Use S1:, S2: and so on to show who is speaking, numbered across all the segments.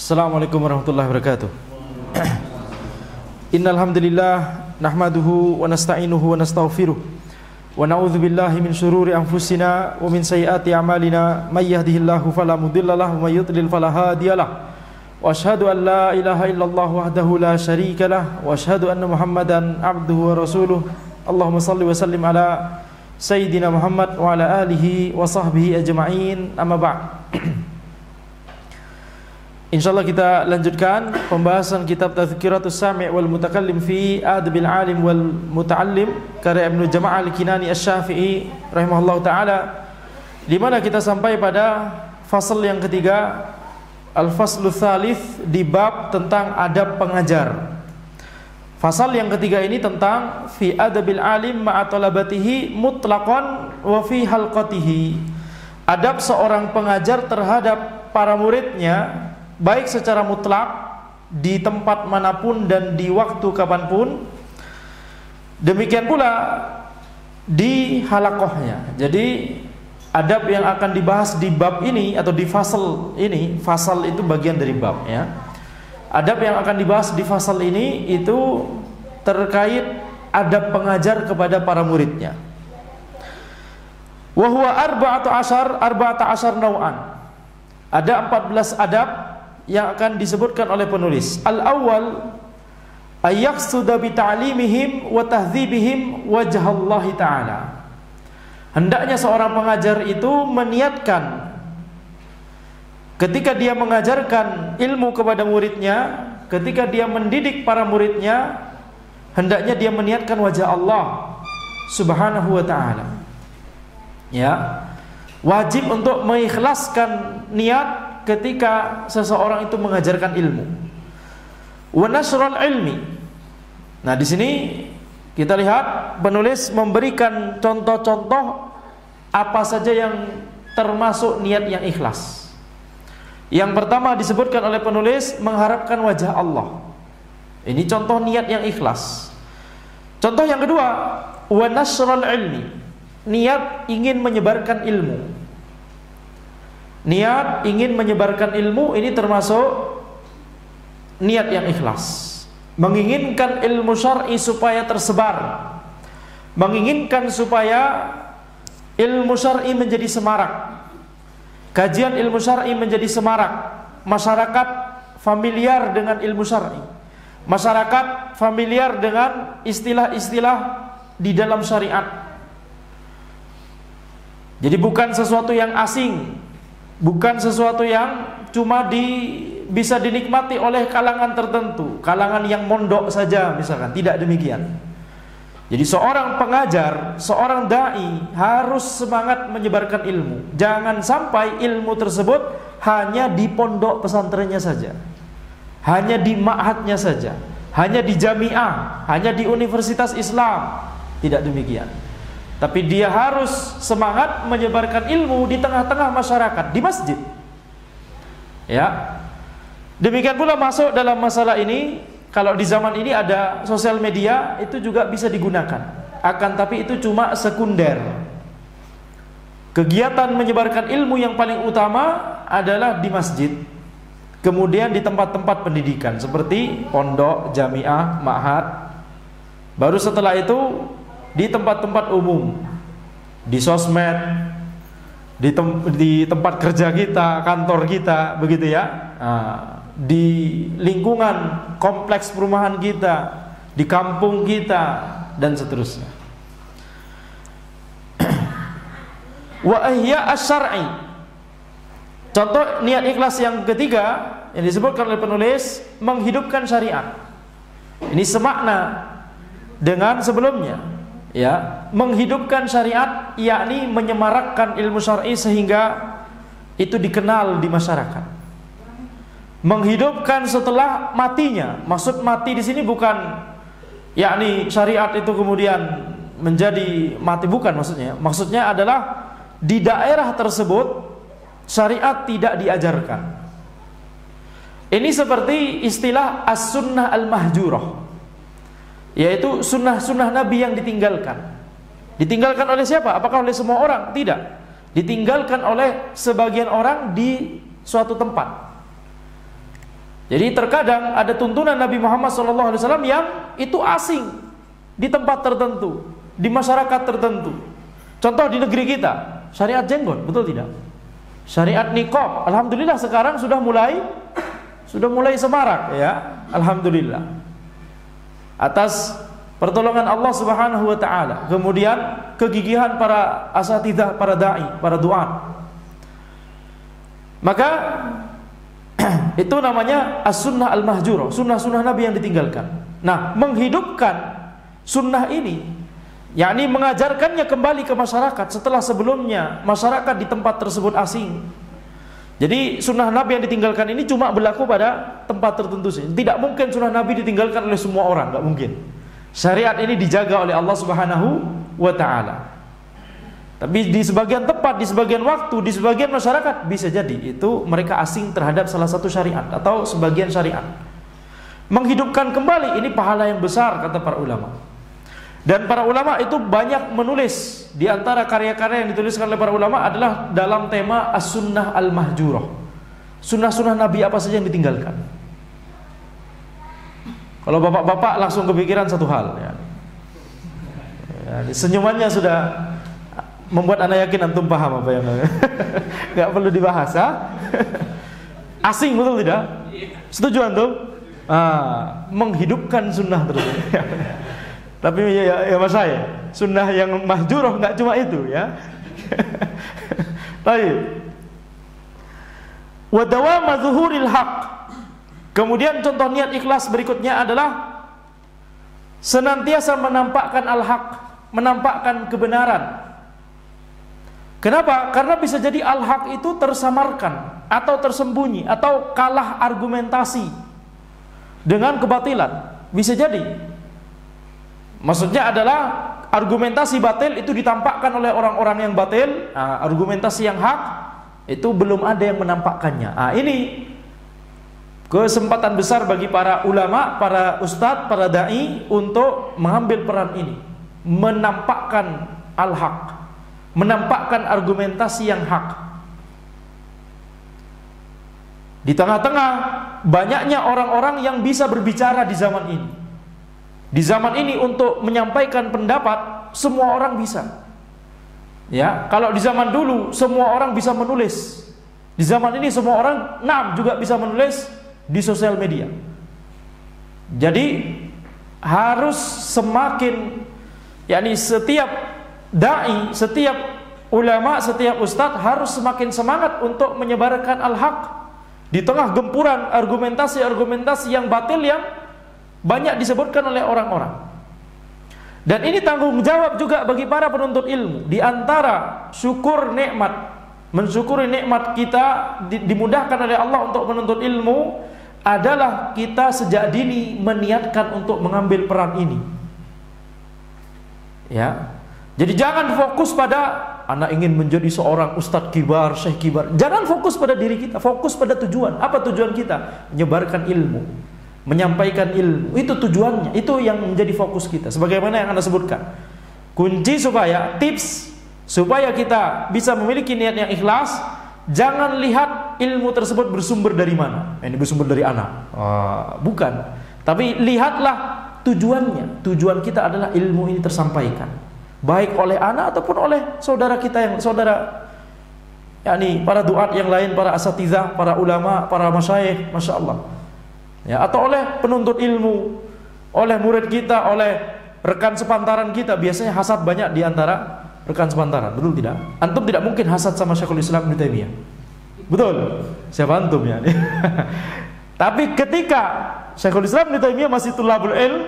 S1: Assalamualaikum warahmatullahi wabarakatuh. Innal hamdalillah nahmaduhu wa nasta'inuhu wa nastaghfiruh wa na'udzu billahi min shururi anfusina wa min sayyiati a'malina may yahdihillahu fala mudhillalah wa may yudlil fala hadiyalah. Wa asyhadu an la ilaha illallah wahdahu la syarikalah wa asyhadu anna Muhammadan abduhu wa rasuluh. Allahumma shalli wa sallim ala sayyidina Muhammad wa ala alihi wa sahbihi ajma'in. Amma ba'd. Insyaallah kita lanjutkan pembahasan kitab Tadhkiratus Sami' wal Mutakallim fi Adabil Alim wal Muta'allim karya Ibnu Jama'ah Al-Kinani Asy-Syafi'i rahimahullahu taala, di mana kita sampai pada fasal yang ketiga, al-faslu tsalits, di bab tentang adab pengajar. Fasal yang ketiga ini tentang fi adabil alim ma'a talabatihi mutlaqan wa fi halqatihi. Adab seorang pengajar terhadap para muridnya baik secara mutlak di tempat manapun dan di waktu kapanpun, demikian pula di halakohnya. Jadi adab yang akan dibahas di bab ini atau di fasal ini, fasal itu bagian dari bab ya. Adab yang akan dibahas di fasal ini itu terkait adab pengajar kepada para muridnya. Wa huwa arba'ata asyar naw'an. Ada 14 adab yang akan disebutkan oleh penulis. Al-awwal ayyaqsuda bi ta'limihim wa tahdhibihim wajhallahi ta'ala. Hendaknya seorang pengajar itu meniatkan ketika dia mengajarkan ilmu kepada muridnya, ketika dia mendidik para muridnya, hendaknya dia meniatkan wajah Allah Subhanahu wa ta'ala. Ya. Wajib untuk mengikhlaskan niat ketika seseorang itu mengajarkan ilmu. Wa nasrul ilmi. Nah, di sini kita lihat penulis memberikan contoh-contoh apa saja yang termasuk niat yang ikhlas. Yang pertama disebutkan oleh penulis mengharapkan wajah Allah. Ini contoh niat yang ikhlas. Contoh yang kedua, wa nasrul ilmi. Niat ingin menyebarkan ilmu. Niat ingin menyebarkan ilmu ini termasuk niat yang ikhlas. Menginginkan ilmu syar'i supaya tersebar, menginginkan supaya ilmu syar'i menjadi semarak, kajian ilmu syar'i menjadi semarak, masyarakat familiar dengan ilmu syar'i, masyarakat familiar dengan istilah-istilah di dalam syariat. Jadi bukan sesuatu yang asing, bukan sesuatu yang cuma bisa dinikmati oleh kalangan tertentu, kalangan yang mondok saja misalkan. Tidak demikian. Jadi seorang pengajar, seorang dai harus semangat menyebarkan ilmu. Jangan sampai ilmu tersebut hanya di pondok pesantrennya saja, hanya di ma'hadnya saja, hanya di jamiah, hanya di universitas Islam. Tidak demikian. Tapi dia harus semangat menyebarkan ilmu di tengah-tengah masyarakat, di masjid. Ya. Demikian pula masuk dalam masalah ini, kalau di zaman ini ada sosial media, itu juga bisa digunakan. Akan tapi itu cuma sekunder. Kegiatan menyebarkan ilmu yang paling utama adalah di masjid. Kemudian di tempat-tempat pendidikan seperti pondok, jamiah, ma'had. Baru setelah itu di tempat-tempat umum, di sosmed, di tempat kerja kita, kantor kita, begitu ya. Di lingkungan kompleks perumahan kita, di kampung kita, dan seterusnya. Wa ihya asy-syar'i. Contoh niat ikhlas yang ketiga yang disebutkan oleh penulis, menghidupkan syariat. Ini semakna dengan sebelumnya. Ya, menghidupkan syariat yakni menyemarakkan ilmu syar'i sehingga itu dikenal di masyarakat. Menghidupkan setelah matinya. Maksud mati di sini bukan yakni syariat itu kemudian menjadi mati, bukan maksudnya. Maksudnya adalah di daerah tersebut syariat tidak diajarkan. Ini seperti istilah as-sunnah al-mahjurah, yaitu sunnah-sunnah Nabi yang ditinggalkan. Ditinggalkan oleh siapa? Apakah oleh semua orang? Tidak. Ditinggalkan oleh sebagian orang di suatu tempat. Jadi terkadang ada tuntunan Nabi Muhammad SAW yang itu asing di tempat tertentu, di masyarakat tertentu. Contoh di negeri kita, syariat jenggot, betul tidak? Syariat niqab, alhamdulillah sekarang sudah mulai semarak ya, alhamdulillah. Atas pertolongan Allah Subhanahu wa taala, kemudian kegigihan para asatidzah, para dai, para duat. Maka itu namanya as-sunnah al-mahjurah, sunnah-sunnah Nabi yang ditinggalkan. Nah, menghidupkan sunnah ini, yakni mengajarkannya kembali ke masyarakat setelah sebelumnya masyarakat di tempat tersebut asing. Jadi sunnah Nabi yang ditinggalkan ini cuma berlaku pada tempat tertentu saja. Tidak mungkin sunnah Nabi ditinggalkan oleh semua orang, tidak mungkin. Syariat ini dijaga oleh Allah Subhanahu wa taala. Tapi di sebagian tempat, di sebagian waktu, di sebagian masyarakat bisa jadi itu mereka asing terhadap salah satu syariat atau sebagian syariat. Menghidupkan kembali ini pahala yang besar kata para ulama. Dan para ulama itu banyak menulis. Di antara karya-karya yang dituliskan oleh para ulama adalah dalam tema as-sunnah al-mahjurah. Sunnah-sunnah Nabi apa saja yang ditinggalkan. Kalau bapak-bapak langsung kepikiran satu hal ya. Senyumannya sudah membuat anak yakin antum paham apa yang nggak perlu dibahas ha? Asing betul tidak? Setuju antum? Menghidupkan sunnah terus. Tapi ya mas saya, sunnah yang mahjurah nggak cuma itu ya. Baik. Wa dawama zuhuril haq. Kemudian contoh niat ikhlas berikutnya adalah senantiasa menampakkan al-haq, menampakkan kebenaran. Kenapa? Karena bisa jadi al-haq itu tersamarkan atau tersembunyi atau kalah argumentasi dengan kebatilan. Bisa jadi. Maksudnya adalah argumentasi batil itu ditampakkan oleh orang-orang yang batil. Argumentasi yang hak itu belum ada yang menampakkannya. Ini kesempatan besar bagi para ulama, para ustadz, para dai untuk mengambil peran ini, menampakkan al-haq, menampakkan argumentasi yang hak. Di tengah-tengah banyaknya orang-orang yang bisa berbicara di zaman ini. Di zaman ini untuk menyampaikan pendapat semua orang bisa. Ya, kalau di zaman dulu semua orang bisa menulis. Di zaman ini semua orang juga bisa menulis di sosial media. Jadi harus semakin, yakni setiap dai, setiap ulama, setiap ustadz harus semakin semangat untuk menyebarkan al-haq di tengah gempuran argumentasi-argumentasi yang batil yang banyak disebutkan oleh orang-orang. Dan ini tanggung jawab juga bagi para penuntut ilmu. Di antara syukur nikmat, mensyukuri nikmat kita dimudahkan oleh Allah untuk menuntut ilmu adalah kita sejak dini meniatkan untuk mengambil peran ini. Ya. Jadi jangan fokus pada anak ingin menjadi seorang ustadz kibar, syekh kibar. Jangan fokus pada diri kita, fokus pada tujuan. Apa tujuan kita? Menyebarkan ilmu, menyampaikan ilmu. Itu tujuannya, itu yang menjadi fokus kita. Sebagaimana yang Anda sebutkan. Kunci supaya, tips supaya kita bisa memiliki niat yang ikhlas, jangan lihat ilmu tersebut bersumber dari mana. Ini bersumber dari anak. Bukan. Tapi lihatlah tujuannya. Tujuan kita adalah ilmu ini tersampaikan, baik oleh anak ataupun oleh saudara kita yang saudara, yakni para duat yang lain, para asatidzah, para ulama, para masyayikh, masya Allah. Ya, atau oleh penuntut ilmu, oleh murid kita, oleh rekan sepantaran kita. Biasanya hasad banyak di antara rekan sepantaran, betul tidak? Antum tidak mungkin hasad sama Syekhul Islam Ibnu Taimiyah. Betul? Siapa antum ya? Tapi ketika Syekhul Islam Ibnu Taimiyah masih tulabul ilm,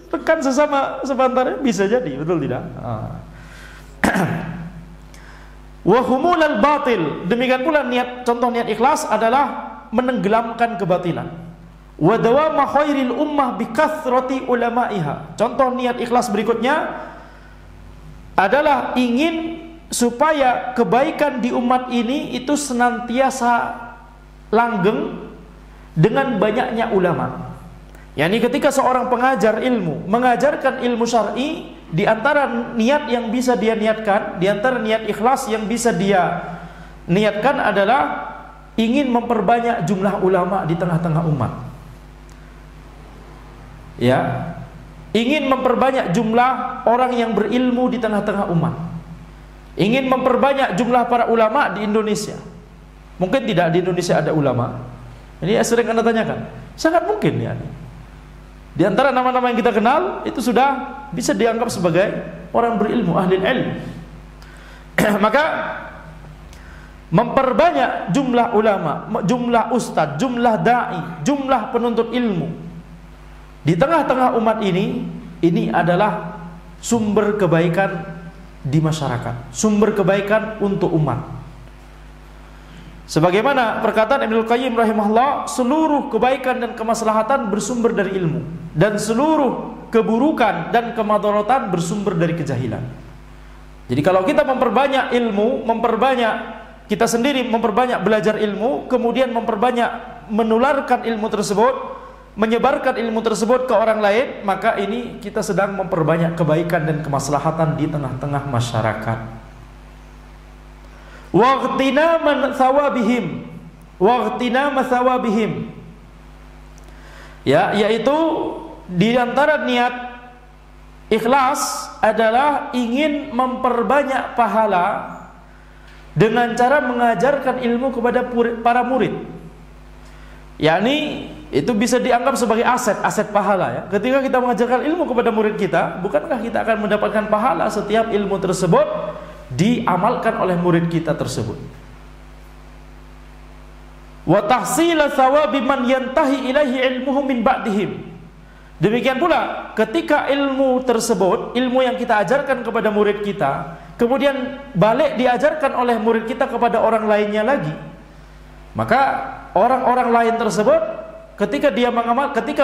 S1: rekan sesama sepantaran bisa jadi, betul tidak? Wa humulal batil. Demikian pula contoh niat ikhlas adalah menenggelamkan kebatilan. Wa dawama khairil ummah bi kathrati ulamaiha. Contoh niat ikhlas berikutnya adalah ingin supaya kebaikan di umat ini itu senantiasa langgeng dengan banyaknya ulama. Yani ketika seorang pengajar ilmu mengajarkan ilmu syar'i, di antara niat yang bisa dia niatkan, di antara niat ikhlas yang bisa dia niatkan adalah ingin memperbanyak jumlah ulama di tengah-tengah umat. ya, ingin memperbanyak jumlah orang yang berilmu di tengah-tengah umat, ingin memperbanyak jumlah para ulama di Indonesia. Mungkin tidak di Indonesia ada ulama. Ini sering Anda tanyakan. Sangat mungkin ya. Di antara nama-nama yang kita kenal itu sudah bisa dianggap sebagai orang berilmu, ahli ilmu. Maka memperbanyak jumlah ulama, jumlah ustadz, jumlah dai, jumlah penuntut ilmu di tengah-tengah umat ini adalah sumber kebaikan di masyarakat, sumber kebaikan untuk umat. Sebagaimana perkataan Ibnu Qayyim rahimahullah, seluruh kebaikan dan kemaslahatan bersumber dari ilmu, dan seluruh keburukan dan kemadaratan bersumber dari kejahilan. Jadi kalau kita memperbanyak ilmu, kita sendiri memperbanyak belajar ilmu, kemudian memperbanyak menularkan ilmu tersebut, menyebarkan ilmu tersebut ke orang lain, maka ini kita sedang memperbanyak kebaikan dan kemaslahatan di tengah-tengah masyarakat. Waqtinama thawabihim, ya, yaitu di antara niat ikhlas adalah ingin memperbanyak pahala dengan cara mengajarkan ilmu kepada para murid. yakni itu bisa dianggap sebagai aset pahala ya. Ketika kita mengajarkan ilmu kepada murid kita, bukankah kita akan mendapatkan pahala setiap ilmu tersebut diamalkan oleh murid kita tersebut? Wa tahsila thawabi man yantahi ilaihi ilmuhum min ba'dihim. Demikian pula ketika ilmu tersebut, ilmu yang kita ajarkan kepada murid kita, kemudian balik diajarkan oleh murid kita kepada orang lainnya lagi, maka orang-orang lain tersebut ketika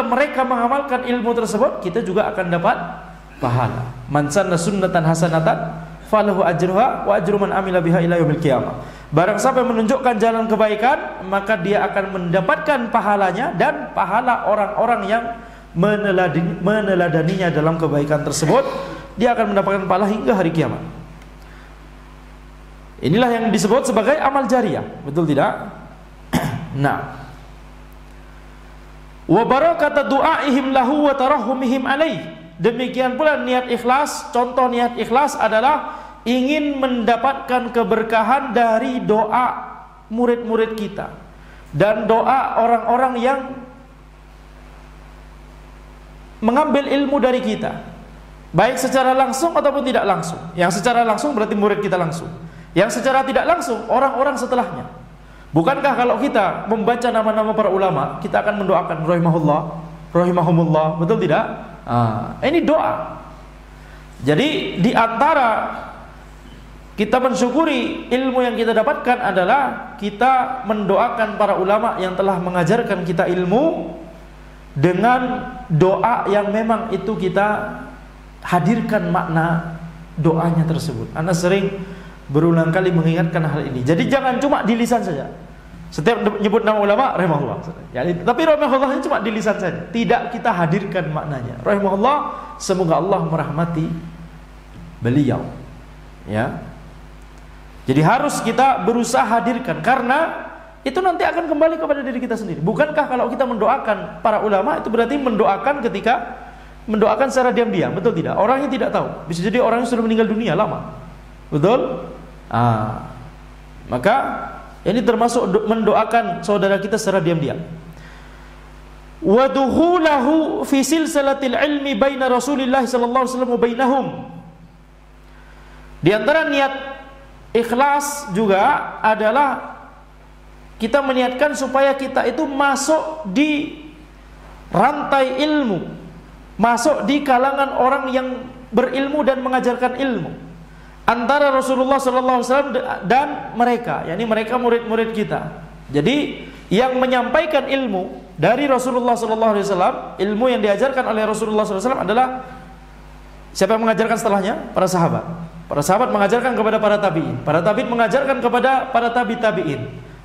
S1: mereka mengamalkan ilmu tersebut, kita juga akan dapat pahala. Man sanna sunnatan hasanatan falahu ajruha wa ajru man amila biha ila yaumil qiyamah. Barang siapa yang menunjukkan jalan kebaikan, maka dia akan mendapatkan pahalanya dan pahala orang-orang yang meneladaninya dalam kebaikan tersebut. Dia akan mendapatkan pahala hingga hari kiamat. Inilah yang disebut sebagai amal jariah, betul tidak? Nah, wa barakata du'aihim lahu wa tarahumihim alaih. Demikian pula niat ikhlas. Contoh niat ikhlas adalah ingin mendapatkan keberkahan dari doa murid-murid kita dan doa orang-orang yang mengambil ilmu dari kita, baik secara langsung ataupun tidak langsung. Yang secara langsung berarti murid kita langsung, yang secara tidak langsung orang-orang setelahnya. Bukankah kalau kita membaca nama-nama para ulama, kita akan mendoakan rahimahullah, rahimahumullah, betul tidak? Ini doa. Jadi di antara kita mensyukuri ilmu yang kita dapatkan adalah kita mendoakan para ulama yang telah mengajarkan kita ilmu dengan doa yang memang itu kita hadirkan makna doanya tersebut. Anda sering berulang kali mengingatkan hal ini. Jadi jangan cuma di lisan saja. Setiap nyebut nama ulama rahimahullah. Ya, tapi rahimahullah cuma di lisan saja. Tidak kita hadirkan maknanya. Rahimahullah, semoga Allah merahmati beliau. Ya. Jadi harus kita berusaha hadirkan, karena itu nanti akan kembali kepada diri kita sendiri. Bukankah kalau kita mendoakan para ulama itu berarti mendoakan ketika mendoakan secara diam-diam, betul tidak? Orangnya tidak tahu. Bisa jadi orangnya sudah meninggal dunia lama. Betul? Maka ini termasuk mendoakan saudara kita secara diam-diam. Wa dukhulahu fi silsilatil ilmi baina Rasulillah sallallahu alaihi wasallam wa bainahum. Di antara niat ikhlas juga adalah kita meniatkan supaya kita itu masuk di rantai ilmu, masuk di kalangan orang yang berilmu dan mengajarkan ilmu antara Rasulullah SAW dan mereka, yakni mereka murid-murid kita. Jadi yang menyampaikan ilmu dari Rasulullah SAW, ilmu yang diajarkan oleh Rasulullah SAW adalah siapa yang mengajarkan setelahnya? Para sahabat. Para sahabat mengajarkan kepada para tabi'in. Para tabi'in mengajarkan kepada para tabi'in.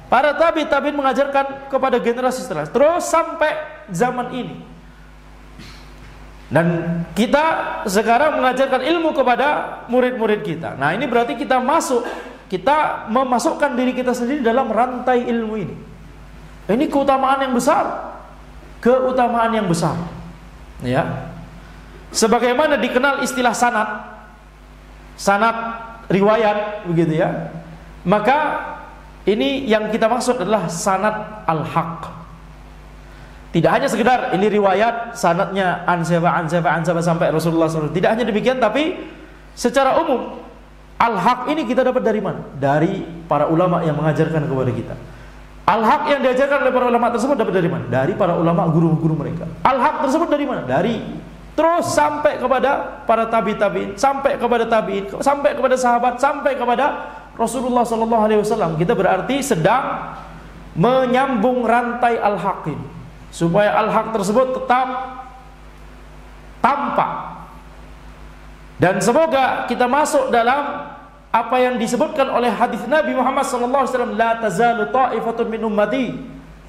S1: Para tabi'in mengajarkan kepada generasi setelah, terus sampai zaman ini. Dan kita sekarang mengajarkan ilmu kepada murid-murid kita. Nah, ini berarti kita memasukkan diri kita sendiri dalam rantai ilmu ini. Ini keutamaan yang besar. Keutamaan yang besar. Ya. Sebagaimana dikenal istilah sanad riwayat begitu ya. Maka ini yang kita maksud adalah sanad al-haq. Tidak hanya sekedar ini riwayat sanadnya an siapa sampai Rasulullah SAW. Tidak hanya demikian, tapi secara umum al-haq ini kita dapat dari mana? Dari para ulama yang mengajarkan kepada kita. Al-haq yang diajarkan oleh para ulama tersebut dapat dari mana? Dari para ulama guru-guru mereka. Al-haq tersebut dari mana? Dari terus sampai kepada para tabi'in, sampai kepada tabi'in, sampai kepada sahabat, sampai kepada Rasulullah sallallahu alaihi wasallam. Kita berarti sedang menyambung rantai al-haq ini, supaya al-haq tersebut tetap tampak. Dan semoga kita masuk dalam apa yang disebutkan oleh hadis Nabi Muhammad sallallahu alaihi wasallam, la tazalu ta'ifatun min ummati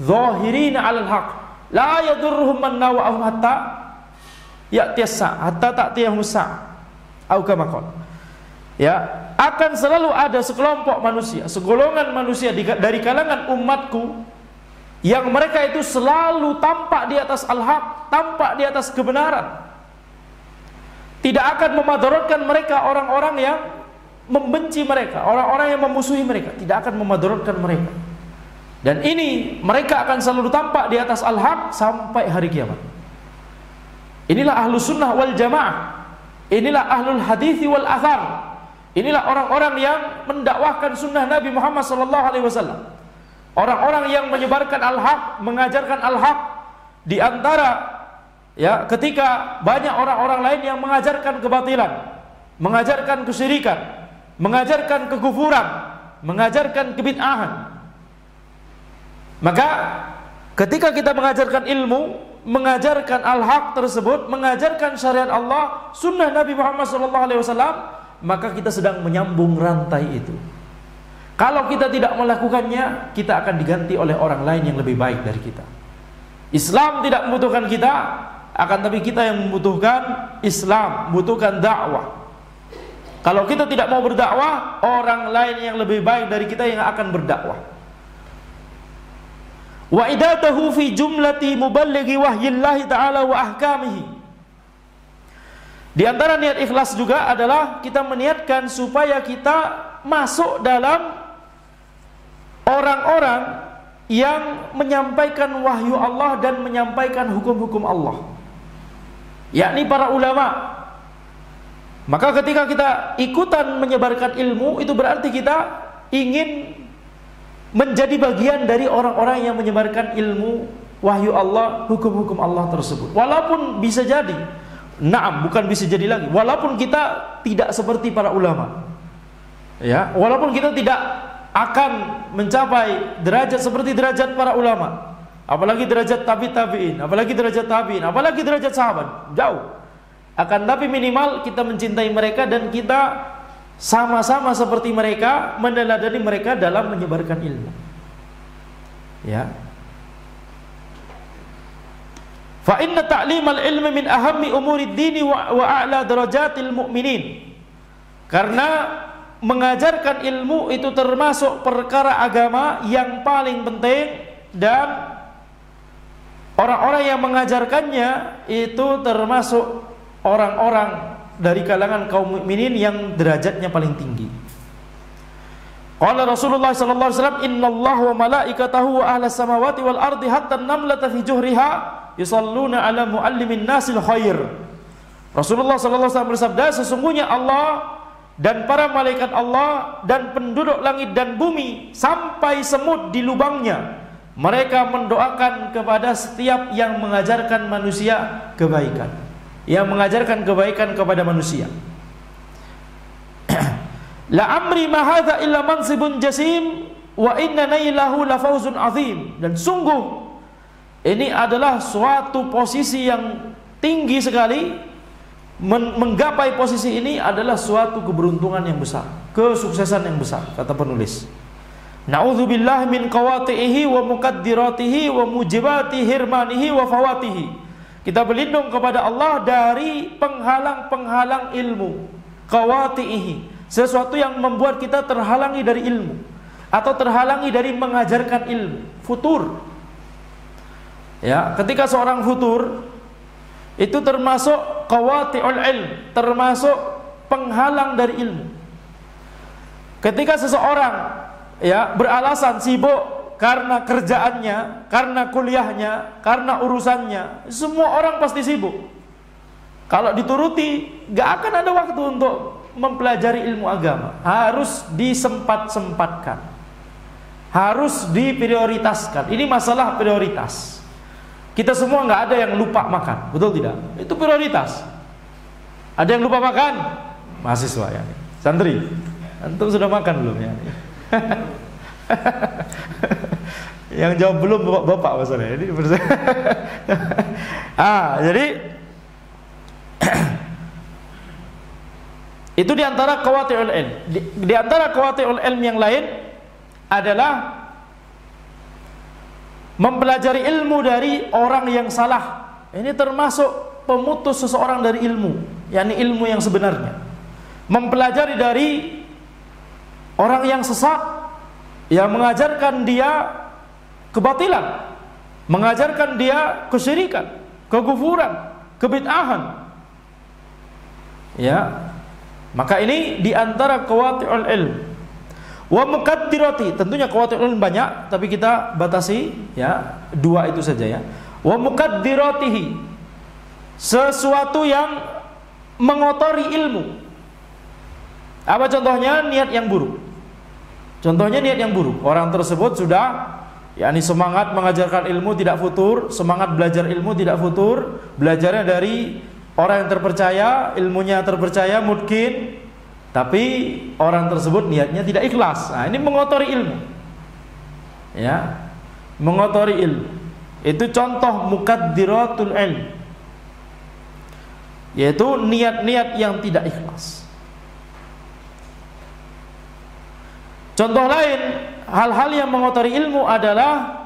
S1: zahirina 'alal haq la yadurruhum man nawa'ahum hatta ya'tiyasa hatta ta'tiyahum sa' au kama qala. Ya, akan selalu ada sekelompok manusia, segolongan manusia dari kalangan umatku yang mereka itu selalu tampak di atas al-haq, tampak di atas kebenaran. Tidak akan memadaratkan mereka orang-orang yang membenci mereka, orang-orang yang memusuhi mereka, tidak akan memadaratkan mereka. Dan ini mereka akan selalu tampak di atas al-haq sampai hari kiamat. Inilah ahlus sunnah wal jamaah. Inilah ahlul hadithi wal athar. Inilah orang-orang yang mendakwahkan sunnah Nabi Muhammad SAW. Orang-orang yang menyebarkan al-haq, mengajarkan al-haq. Di antara ya, ketika banyak orang-orang lain yang mengajarkan kebatilan, mengajarkan kesyirikan, mengajarkan kekufuran, mengajarkan kebid'ahan. Maka ketika kita mengajarkan ilmu, mengajarkan al-haq tersebut, mengajarkan syariat Allah, sunnah Nabi Muhammad SAW, maka kita sedang menyambung rantai itu. Kalau kita tidak melakukannya, kita akan diganti oleh orang lain yang lebih baik dari kita. Islam tidak membutuhkan kita, akan tapi kita yang membutuhkan Islam, membutuhkan dakwah. Kalau kita tidak mau berdakwah, orang lain yang lebih baik dari kita yang akan berdakwah. Wa idatahu fi jumlati muballighi wahyillahi ta'ala wa ahkamihi. Di antara niat ikhlas juga adalah kita meniatkan supaya kita masuk dalam orang-orang yang menyampaikan wahyu Allah dan menyampaikan hukum-hukum Allah, yakni para ulama. Maka ketika kita ikutan menyebarkan ilmu, itu berarti kita ingin menjadi bagian dari orang-orang yang menyebarkan ilmu wahyu Allah, hukum-hukum Allah tersebut. Walaupun bisa jadi, bukan bisa jadi lagi, walaupun kita tidak seperti para ulama, ya, walaupun kita tidak akan mencapai derajat seperti derajat para ulama, apalagi derajat tabi'in, apalagi derajat tabi'in, apalagi derajat sahabat, jauh. Akan tapi minimal kita mencintai mereka dan kita sama-sama seperti mereka, meneladani mereka dalam menyebarkan ilmu. Ya. Fa inna ta'limal ilmi min ahammi umurid dini wa a'la darajatil mu'minin. Karena mengajarkan ilmu itu termasuk perkara agama yang paling penting, dan orang-orang yang mengajarkannya itu termasuk orang-orang dari kalangan kaum mukminin yang derajatnya paling tinggi. Qala Rasulullah sallallahu alaihi wasallam, "Innallaha wa malaikatahu wa ahlas samawati wal ardi hatta an-namlata fi juhriha yusalluna ala muallimin nasil khair." Rasulullah sallallahu alaihi wasallam bersabda, sesungguhnya Allah dan para malaikat Allah dan penduduk langit dan bumi sampai semut di lubangnya, mereka mendoakan kepada setiap yang mengajarkan manusia kebaikan, yang mengajarkan kebaikan kepada manusia. La amri ma hadza illa mansibun jasim wa inna nailahu la fawzun azim. Dan sungguh ini adalah suatu posisi yang tinggi sekali. Menggapai posisi ini adalah suatu keberuntungan yang besar, kesuksesan yang besar, kata penulis. Na'udzubillah min qawatihi wa muqaddiratihi wa mujibati hirmanihi wa fawatihi. Kita berlindung kepada Allah dari penghalang-penghalang ilmu, qawatihi, sesuatu yang membuat kita terhalangi dari ilmu atau terhalangi dari mengajarkan ilmu. Futur. Ya, ketika seorang futur Itu termasuk qawati'ul ilm, termasuk penghalang dari ilmu. Ketika seseorang ya beralasan sibuk karena kerjaannya, karena kuliahnya, karena urusannya, semua orang pasti sibuk. Kalau dituruti, gak akan ada waktu untuk mempelajari ilmu agama. Harus disempat-sempatkan, harus diprioritaskan. Ini masalah prioritas. Kita semua nggak ada yang lupa makan, betul tidak? Itu prioritas. Ada yang lupa makan? Mahasiswa ya, santri. Antum sudah makan belum ya? Yang jawab belum bapak masalahnya. Ini jadi itu diantara qawati'ul ilm. Di antara qawati'ul ilm yang lain adalah mempelajari ilmu dari orang yang salah. Ini termasuk pemutus seseorang dari ilmu, yakni ilmu yang sebenarnya. Mempelajari dari orang yang sesat, yang mengajarkan dia kebatilan, mengajarkan dia kesyirikan, kekufuran, kebid'ahan. Ya, maka ini diantara qawati'ul ilm. Wa muqaddirati, tentunya qawati'ul ilm banyak, tapi kita batasi ya 2 itu saja ya. Wa muqaddiratihi, sesuatu yang mengotori ilmu. Apa contohnya? Niat yang buruk. Contohnya niat yang buruk. Orang tersebut sudah yakni semangat mengajarkan ilmu tidak futur, semangat belajar ilmu tidak futur, belajarnya dari orang yang terpercaya, ilmunya terpercaya mungkin, tapi orang tersebut niatnya tidak ikhlas. Nah, ini mengotori ilmu. Ya, mengotori ilmu. Itu contoh muqaddiratul ilm, yaitu niat-niat yang tidak ikhlas. Contoh lain, hal-hal yang mengotori ilmu adalah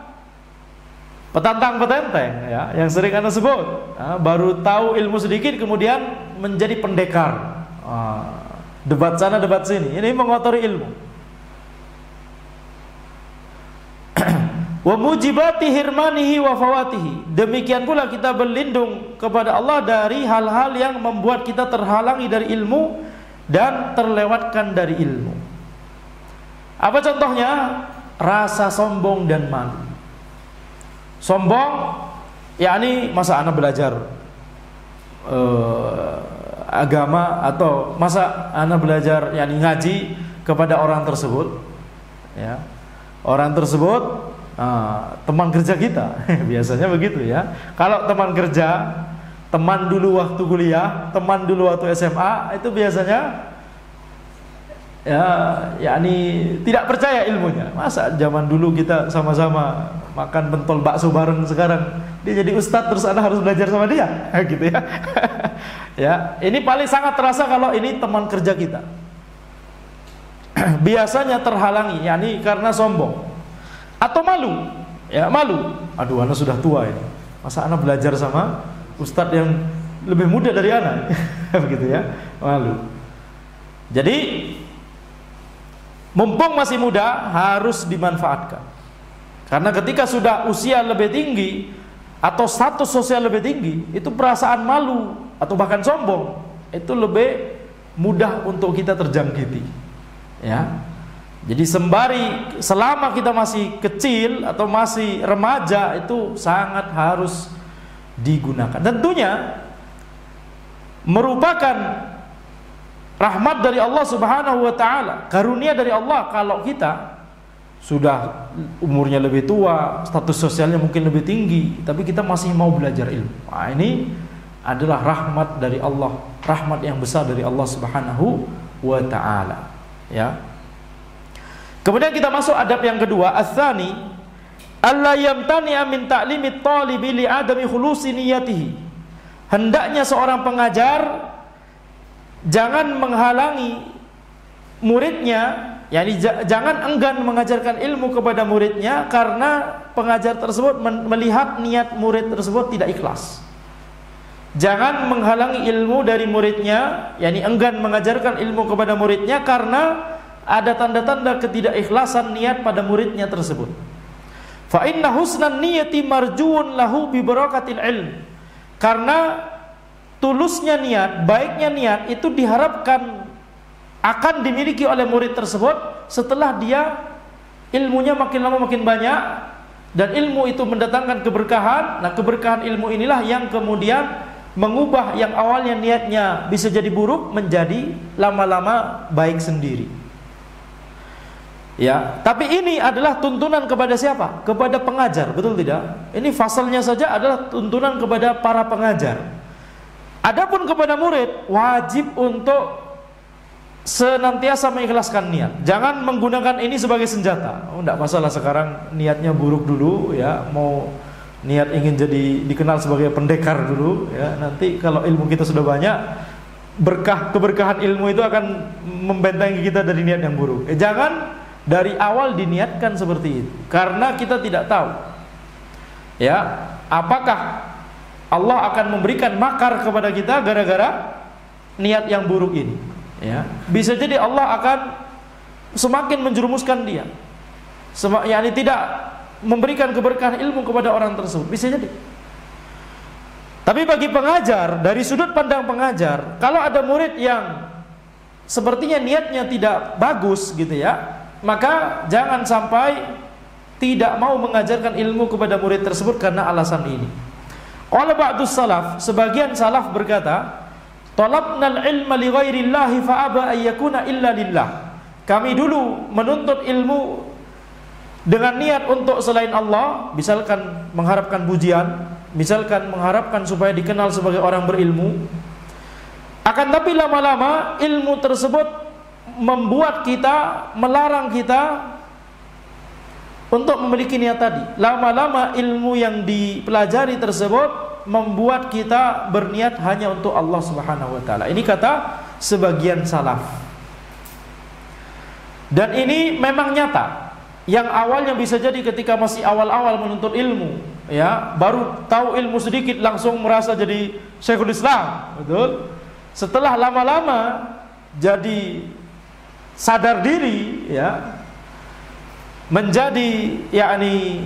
S1: petantang-petenteng ya, yang sering Anda sebut. Nah, baru tahu ilmu sedikit kemudian menjadi pendekar. Debat sana debat sini. Ini mengotori ilmu. Wa mujibati hirmanihi wa fawatihi. Demikian pula kita berlindung kepada Allah dari hal-hal yang membuat kita terhalangi dari ilmu dan terlewatkan dari ilmu. Apa contohnya? Rasa sombong dan malu. Sombong, yakni masa anak belajar agama, atau masa anak belajar yakni ngaji kepada orang tersebut ya. Orang tersebut teman kerja kita. Biasanya begitu ya. Kalau teman kerja, teman dulu waktu kuliah, teman dulu waktu SMA, itu biasanya ya, yakni tidak percaya ilmunya. Masa zaman dulu kita sama-sama makan pentol bakso bareng, sekarang dia jadi ustadz terus Anda harus belajar sama dia, gitu ya. Ya, ini paling sangat terasa kalau ini teman kerja kita. Biasanya terhalangi, yakni karena sombong atau malu. Ya, malu. Aduh, Anda sudah tua ini. Masa Anda belajar sama ustadz yang lebih muda dari Anda? Begitu ya, malu. Jadi mumpung masih muda harus dimanfaatkan. Karena ketika sudah usia lebih tinggi atau status sosial lebih tinggi, itu perasaan malu atau bahkan sombong itu lebih mudah untuk kita terjangkiti. Ya. Jadi selama kita masih kecil atau masih remaja itu sangat harus digunakan. Tentunya merupakan rahmat dari Allah Subhanahu wa taala, karunia dari Allah kalau kita sudah umurnya lebih tua, status sosialnya mungkin lebih tinggi, tapi kita masih mau belajar ilmu. Nah, ini adalah rahmat dari Allah, rahmat yang besar dari Allah Subhanahu wa taala, ya. Kemudian kita masuk adab yang kedua, ats-tsani, alla yamtani'a min ta'limit talibi li adami khulusi niyatihi. Hendaknya seorang pengajar jangan menghalangi muridnya, yakni jangan enggan mengajarkan ilmu kepada muridnya karena pengajar tersebut melihat niat murid tersebut tidak ikhlas. Jangan menghalangi ilmu dari muridnya, yakni enggan mengajarkan ilmu kepada muridnya karena ada tanda-tanda ketidakikhlasan niat pada muridnya tersebut. Fa inna husnan niyati marjuun lahu bi barakatil ilm. Karena tulusnya niat, baiknya niat itu diharapkan akan dimiliki oleh murid tersebut setelah dia ilmunya makin lama makin banyak, dan ilmu itu mendatangkan keberkahan. Nah, keberkahan ilmu inilah yang kemudian mengubah yang awalnya niatnya bisa jadi buruk menjadi lama-lama baik sendiri. Ya, tapi ini adalah tuntunan kepada siapa? Kepada pengajar, betul tidak? Ini fasalnya saja adalah tuntunan kepada para pengajar. Adapun kepada murid, wajib untuk senantiasa mengikhlaskan niat. Jangan menggunakan ini sebagai senjata. Oh, enggak masalah sekarang niatnya buruk dulu ya, mau niat ingin jadi dikenal sebagai pendekar dulu ya. Nanti kalau ilmu kita sudah banyak, keberkahan ilmu itu akan membentengi kita dari niat yang buruk. Jangan dari awal diniatkan seperti itu, karena kita tidak tahu ya apakah Allah akan memberikan makar kepada kita gara-gara niat yang buruk ini ya. Bisa jadi Allah akan semakin menjerumuskan dia, yakni tidak memberikan keberkahan ilmu kepada orang tersebut, bisa jadi. Tapi bagi pengajar, dari sudut pandang pengajar, kalau ada murid yang sepertinya niatnya tidak bagus gitu ya, maka jangan sampai tidak mau mengajarkan ilmu kepada murid tersebut karena alasan ini. Qala ba'dus salaf, sebagian salaf berkata, talabnal ilma li ghairillahi fa aba ay yakuna illa lillah. Kami dulu menuntut ilmu dengan niat untuk selain Allah, misalkan mengharapkan pujian, misalkan mengharapkan supaya dikenal sebagai orang berilmu. Akan tapi lama-lama ilmu tersebut membuat kita, melarang kita untuk memiliki niat tadi. Lama-lama ilmu yang dipelajari tersebut membuat kita berniat hanya untuk Allah Subhanahu wa taala. Ini kata sebagian salaf. Dan ini memang nyata. Yang awalnya bisa jadi ketika masih awal-awal menuntut ilmu, ya, baru tahu ilmu sedikit langsung merasa jadi Syekhul Islam, betul? Setelah lama-lama jadi sadar diri ya, menjadi yakni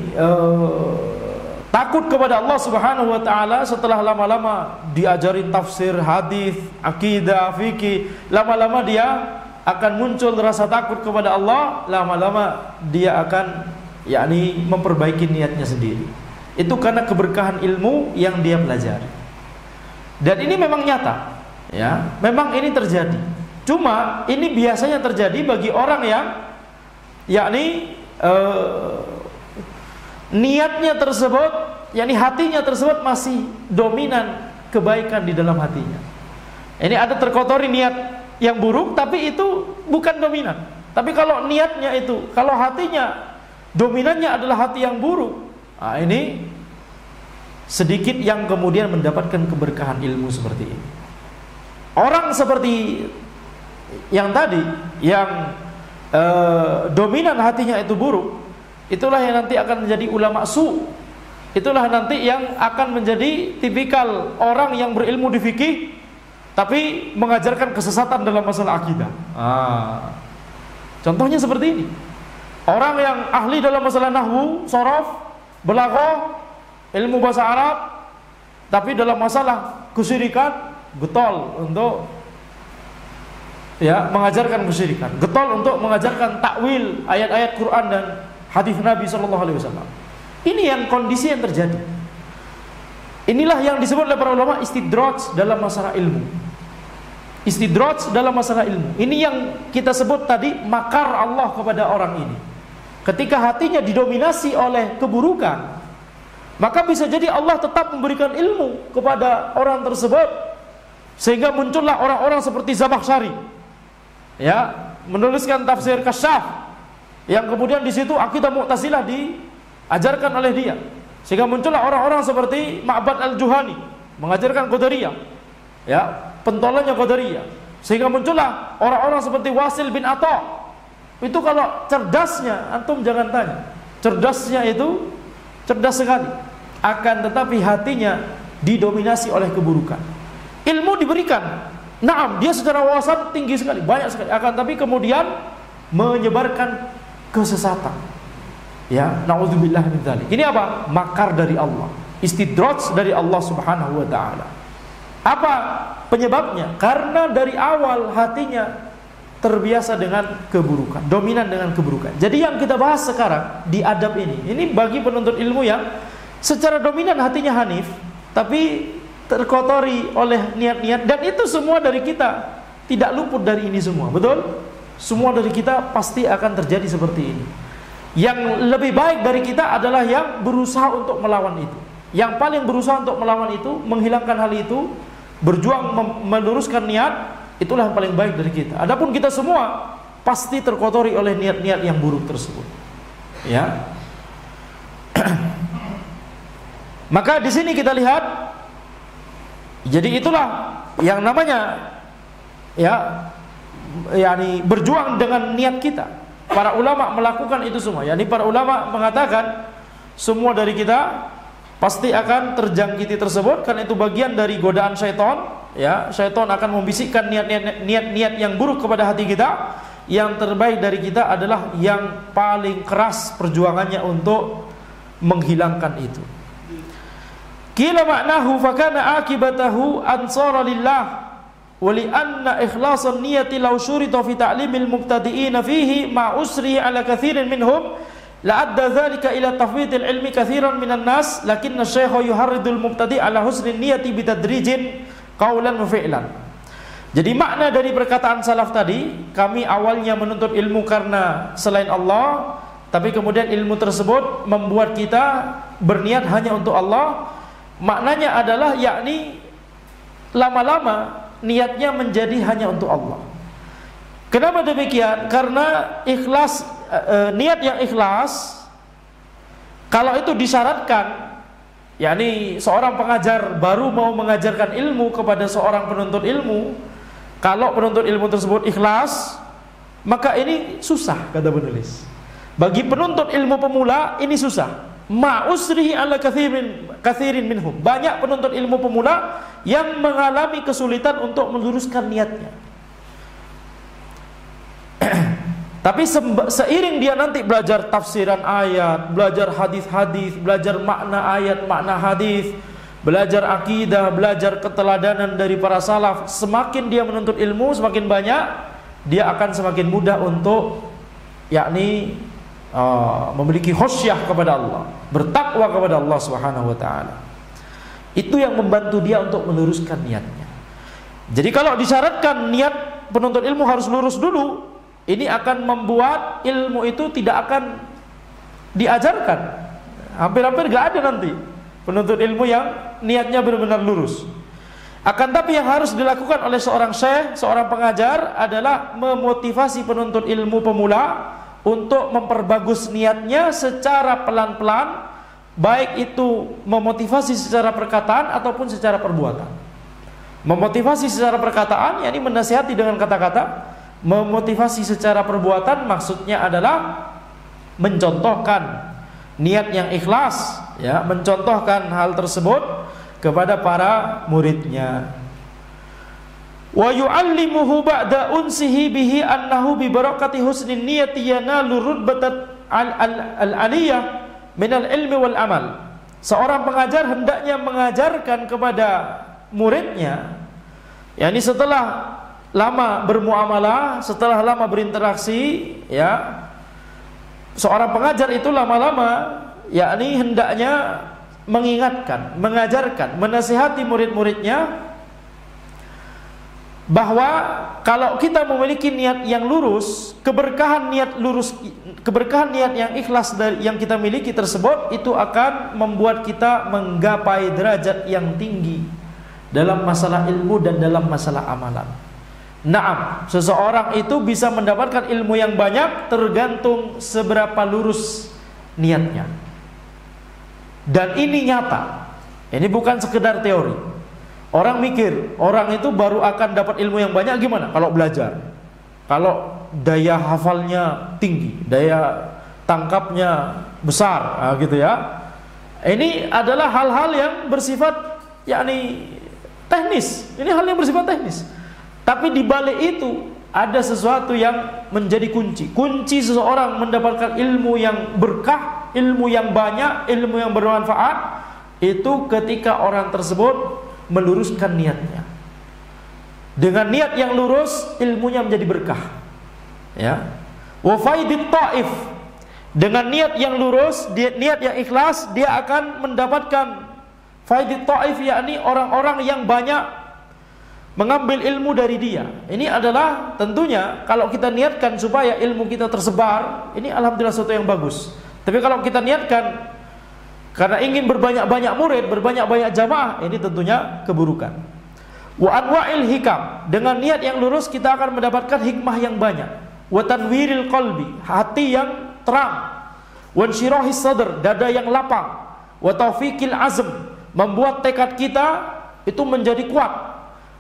S1: takut kepada Allah Subhanahu wa taala, setelah lama-lama diajarin tafsir, hadis, akidah, fikih, lama-lama dia akan muncul rasa takut kepada Allah, lama-lama dia akan yakni memperbaiki niatnya sendiri. Itu karena keberkahan ilmu yang dia pelajari. Dan ini memang nyata ya, memang ini terjadi. Cuma ini biasanya terjadi bagi orang yang yakni niatnya tersebut, yakni hatinya tersebut masih dominan kebaikan di dalam hatinya. Ini ada terkotori niat yang buruk, tapi itu bukan dominan. Tapi kalau niatnya itu, kalau hatinya dominannya adalah hati yang buruk, nah ini sedikit yang kemudian mendapatkan keberkahan ilmu seperti ini. Orang seperti yang tadi, yang dominan hatinya itu buruk, itulah yang nanti akan menjadi ulama su. Itulah nanti yang akan menjadi tipikal orang yang berilmu di fikih tapi mengajarkan kesesatan dalam masalah akidah. Contohnya seperti ini. Orang yang ahli dalam masalah nahwu, sorof, balaghah, ilmu bahasa Arab, tapi dalam masalah kesyirikan getol untuk ya mengajarkan kesyirikan, getol untuk mengajarkan takwil ayat-ayat Quran dan hadis Nabi sallallahu alaihi wasallam. Ini yang kondisi yang terjadi. Inilah yang disebut oleh para ulama istidraj dalam masalah ilmu. Istidraj dalam masalah ilmu. Ini yang kita sebut tadi makar Allah kepada orang ini. Ketika hatinya didominasi oleh keburukan, maka bisa jadi Allah tetap memberikan ilmu kepada orang tersebut, sehingga muncullah orang-orang seperti Zamakhsyari, ya, menuliskan tafsir Kasyaf, yang kemudian di situ akidah Mu'tazilah diajarkan oleh dia, sehingga muncullah orang-orang seperti Ma'bad al-Juhani mengajarkan Qadariyah, ya, pentolannya Qadariyah, sehingga muncullah orang-orang seperti Wasil bin Atha. Itu kalau cerdasnya, antum jangan tanya, cerdasnya itu cerdas sekali, akan tetapi hatinya didominasi oleh keburukan. Ilmu diberikan, naam, dia secara wawasan tinggi sekali, banyak sekali, akan tapi kemudian menyebarkan kesesatan. Ya, naudzubillah min dzalik. Ini apa? Makar dari Allah, istidraj dari Allah Subhanahu wa taala. Apa penyebabnya? Karena dari awal hatinya terbiasa dengan keburukan, dominan dengan keburukan. Jadi yang kita bahas sekarang di adab ini bagi penuntut ilmu yang secara dominan hatinya hanif, tapi terkotori oleh niat-niat, dan itu semua dari kita, tidak luput dari ini semua, betul? Semua dari kita pasti akan terjadi seperti ini. Yang lebih baik dari kita adalah yang berusaha untuk melawan itu. Yang paling berusaha untuk melawan itu, menghilangkan hal itu, berjuang meluruskan niat, itulah yang paling baik dari kita. Adapun kita semua pasti terkotori oleh niat-niat yang buruk tersebut. Ya. Maka di sini kita lihat, jadi itulah yang namanya yakni berjuang dengan niat kita. Para ulama melakukan itu semua. Yani para ulama mengatakan semua dari kita pasti akan terjangkiti tersebut, karena itu bagian dari godaan syaitan. Ya, syaitan akan membisikkan niat-niat yang buruk kepada hati kita. Yang terbaik dari kita adalah yang paling keras perjuangannya untuk menghilangkan itu. Qila ma'nahu fakana akibatahu ansara lillah wa li anna ikhlasan niyati law syurita fi ta'limil mubtadi'ina fihi ma usri ala katsirin minhum la'adda dzalika ila tafwidil ilmi katsiran minan nas, lakinna syaikha yuharridul mubtadi' ala husnin niyati bitadrijin qaulan wa fi'lan. Jadi makna dari perkataan salaf tadi, kami awalnya menuntut ilmu karena selain Allah, tapi kemudian ilmu tersebut membuat kita berniat hanya untuk Allah. Maknanya adalah yakni lama-lama niatnya menjadi hanya untuk Allah. Kenapa demikian? Karena ikhlas, niat yang ikhlas, kalau itu disyaratkan, yakni seorang pengajar baru mau mengajarkan ilmu kepada seorang penuntut ilmu, kalau penuntut ilmu tersebut ikhlas, maka ini susah, kata penulis. Bagi penuntut ilmu pemula ini susah. Ma'usrihi ala katsirin minhum. Banyak penuntut ilmu pemula yang mengalami kesulitan untuk meluruskan niatnya. Tapi seiring dia nanti belajar tafsiran ayat, belajar hadis-hadis, belajar makna ayat, makna hadis, belajar akidah, belajar keteladanan dari para salaf, semakin dia menuntut ilmu, semakin banyak, dia akan semakin mudah untuk yakni memiliki khusyah kepada Allah, bertakwa kepada Allah Subhanahu wa taala. Itu yang membantu dia untuk meluruskan niatnya. Jadi kalau disyaratkan niat penuntut ilmu harus lurus dulu, ini akan membuat ilmu itu tidak akan diajarkan. Hampir-hampir gak ada nanti penuntut ilmu yang niatnya benar-benar lurus. Akan tapi yang harus dilakukan oleh seorang syekh, seorang pengajar adalah memotivasi penuntut ilmu pemula untuk memperbagus niatnya secara pelan-pelan, baik itu memotivasi secara perkataan ataupun secara perbuatan. Memotivasi secara perkataan, yakni menasihati dengan kata-kata. Memotivasi secara perbuatan maksudnya adalah mencontohkan niat yang ikhlas, ya, mencontohkan hal tersebut kepada para muridnya. Wa yu'allimuhu ba'da unsihi bihi annahu bi barakati husnin niyati yanalu rutbatat al-aliyah minal ilmi wal amal. Seorang pengajar hendaknya mengajarkan kepada muridnya, yakni setelah lama bermuamalah, setelah lama berinteraksi, ya, seorang pengajar itu lama-lama yakni hendaknya mengingatkan, mengajarkan, menasihati murid-muridnya bahwa kalau kita memiliki niat yang lurus, keberkahan niat yang ikhlas dari yang kita miliki tersebut itu akan membuat kita menggapai derajat yang tinggi dalam masalah ilmu dan dalam masalah amalan. Naam, seseorang itu bisa mendapatkan ilmu yang banyak tergantung seberapa lurus niatnya. Dan ini nyata. Ini bukan sekedar teori. Orang mikir, orang itu baru akan dapat ilmu yang banyak gimana? Kalau belajar. Kalau daya hafalnya tinggi, daya tangkapnya besar, gitu ya. Ini adalah hal-hal yang bersifat yakni teknis. Ini hal yang bersifat teknis. Tapi di balik itu ada sesuatu yang menjadi kunci. Kunci seseorang mendapatkan ilmu yang berkah, ilmu yang banyak, ilmu yang bermanfaat, itu ketika orang tersebut meluruskan niatnya. Dengan niat yang lurus, ilmunya menjadi berkah. Ya. Wa faidit ta'if, dengan niat yang lurus, niat yang ikhlas, dia akan mendapatkan faidit ta'if, yakni orang-orang yang banyak mengambil ilmu dari dia. Ini adalah tentunya kalau kita niatkan supaya ilmu kita tersebar, ini alhamdulillah sesuatu yang bagus. Tapi kalau kita niatkan karena ingin berbanyak-banyak murid, berbanyak-banyak jamaah, ini tentunya keburukan. Wa anwa'il hikam, dengan niat yang lurus kita akan mendapatkan hikmah yang banyak. Wa tanwiril qalbi, hati yang terang. Wa insyirahis sadr, dada yang lapang. Wa taufiqil azm, membuat tekad kita itu menjadi kuat.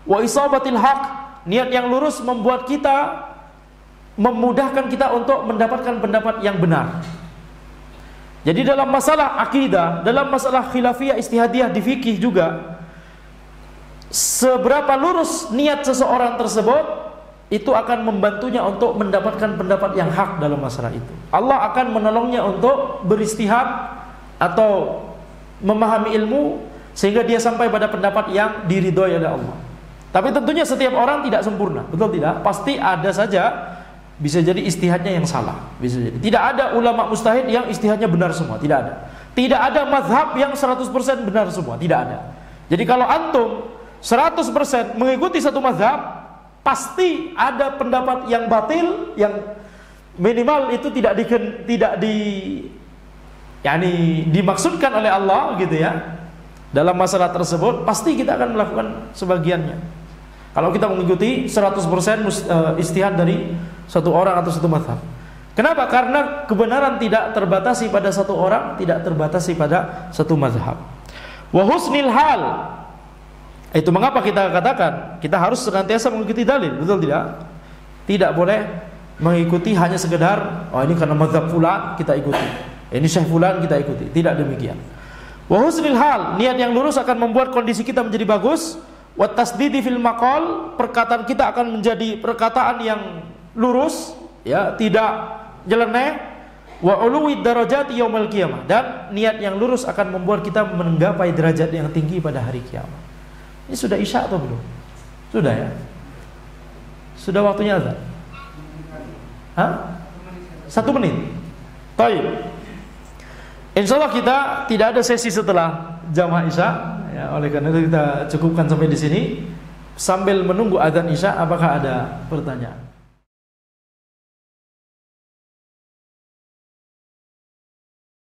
S1: Wa isabatil haq, niat yang lurus membuat kita, memudahkan kita untuk mendapatkan pendapat yang benar. Jadi dalam masalah akidah, dalam masalah khilafiyah istihadiyah di fikih juga, seberapa lurus niat seseorang tersebut, itu akan membantunya untuk mendapatkan pendapat yang hak dalam masalah itu. Allah akan menolongnya untuk beristihad atau memahami ilmu sehingga dia sampai pada pendapat yang diridhoi oleh Allah. Tapi tentunya setiap orang tidak sempurna, betul tidak? Pasti ada saja, bisa jadi istihadnya yang salah, bisa jadi. Tidak ada ulama mujtahid yang istihadnya benar semua, tidak ada. Tidak ada mazhab yang 100% benar semua, tidak ada. Jadi kalau antum 100% mengikuti satu mazhab, pasti ada pendapat yang batil, yang minimal itu tidak dimaksudkan oleh Allah gitu ya. Dalam masalah tersebut pasti kita akan melakukan sebagiannya. Kalau kita mengikuti 100% ijtihad dari satu orang atau satu mazhab. Kenapa? Karena kebenaran tidak terbatasi pada satu orang, tidak terbatasi pada satu mazhab. Wa husnil hal, itu mengapa kita katakan kita harus senantiasa mengikuti dalil, betul tidak? Tidak boleh mengikuti hanya sekedar, oh ini karena mazhab fulan kita ikuti, ini syekh fulan kita ikuti. Tidak demikian. Wa husnil hal, niat yang lurus akan membuat kondisi kita menjadi bagus. Wa tasdidi fil maqal, perkataan kita akan menjadi perkataan yang lurus, ya, tidak nyeleneh. Wa uluwid darajati yaumil qiyamah, dan niat yang lurus akan membuat kita menggapai derajat yang tinggi pada hari kiamat. Ini sudah isya atau belum? Sudah ya? Sudah waktunya azan? Hah? 1 menit. Baik. Insyaallah kita tidak ada sesi setelah jamaah isya, ya, oleh karena itu kita cukupkan sampai di sini. Sambil menunggu azan isya, apakah ada pertanyaan?